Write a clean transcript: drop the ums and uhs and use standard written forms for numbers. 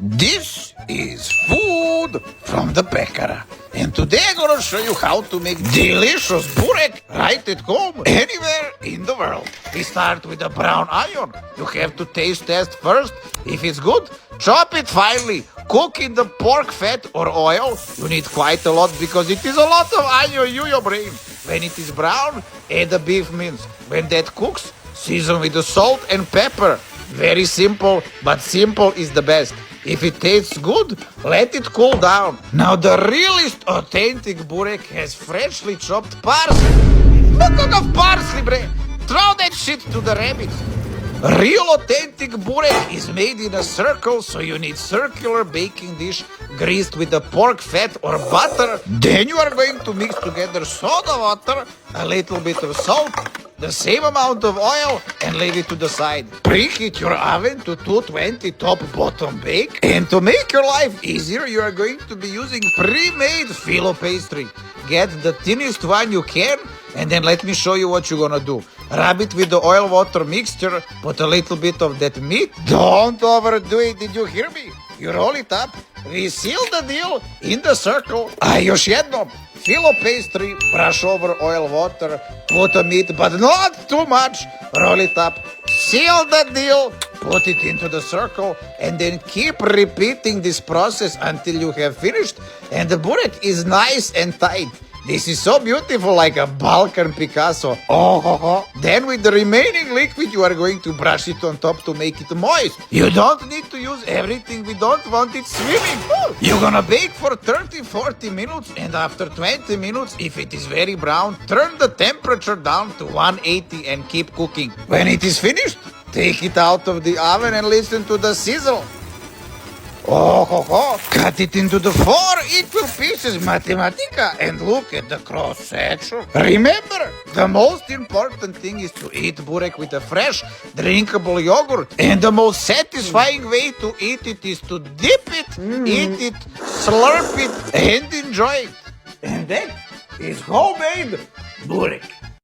This is food from the Pekara. And today I'm gonna show you how to make delicious burek right at home, anywhere in the world. We start with the brown onion. You have to taste test first. If it's good, chop it finely. Cook in the pork fat or oil. You need quite a lot because it is a lot of onion, your brain. When it is brown, add the beef mince. When that cooks, season with the salt and pepper. Very simple, but simple is the best. If it tastes good, let it cool down. Now the realest authentic burek has freshly chopped parsley. What kind of parsley, bre? Throw that shit to the rabbits. Real authentic burek is made in a circle, so you need circular baking dish greased with the pork fat or butter. Then you are going to mix together soda water, a little bit of salt, the same amount of oil, and leave it to the side. Preheat your oven to 220 top-bottom bake. And to make your life easier, you are going to be using pre-made phyllo pastry. Get the thinnest one you can, and then let me show you what you're gonna do. Rub it with the oil water mixture, put a little bit of that meat. Don't overdo it, did you hear me? You roll it up, we seal the deal in the circle. A još jednom, phyllo pastry, brush over oil water, put the meat, but not too much. Roll it up, seal the deal, put it into the circle, and then keep repeating this process until you have finished, and the burek is nice and tight. This is so beautiful, like a Balkan Picasso. Oh. Then with the remaining liquid, you are going to brush it on top to make it moist. You don't need to use everything. We don't want it swimming. You're gonna bake for 30-40 minutes, and after 20 minutes, if it is very brown, turn the temperature down to 180 and keep cooking. When it is finished, take it out of the oven and listen to the sizzle. Cut it into the 4 equal pieces, matematica, and look at the cross section. Remember, the most important thing is to eat burek with a fresh, drinkable yogurt. And the most satisfying way to eat it is to dip it, eat it, slurp it, and enjoy it. And that is homemade burek.